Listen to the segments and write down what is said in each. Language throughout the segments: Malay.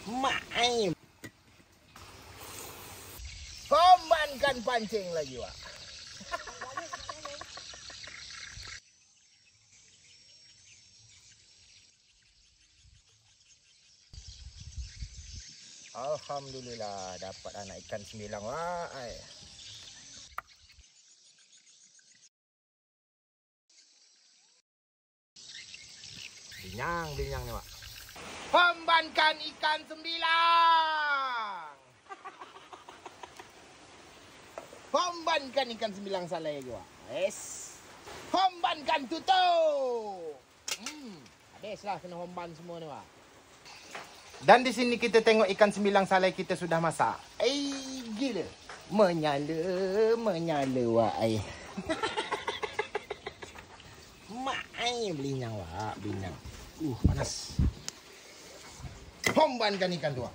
Mak ai. Kombankan pancing lagi, Wak. Alhamdulillah dapat anak ikan 9, Wak. Binyang nih, Wak. Kombankan ikan 9. Kombankan ikan 9 salai juga. Yes. Kombankan tutup. Habislah kena homban semua ni, Wak. Dan di sini kita tengok ikan 9 salai kita sudah masak. Gila. Menyala, Wak. Mak ai belinyang, Wak. Belinyang. Panas. Hombankan ikan tu, Wak.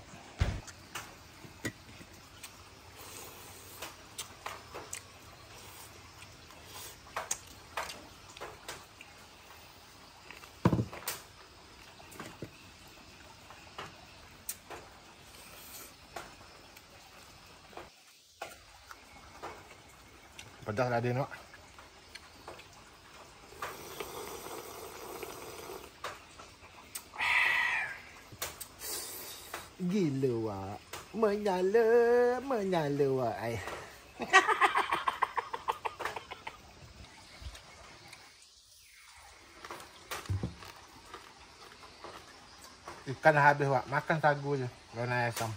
Pedas lah dia ni, Wak. Gila, Wak. Menyala, Wak. Ikan dah habis, Wak. Makan sagu je. Lawan asam.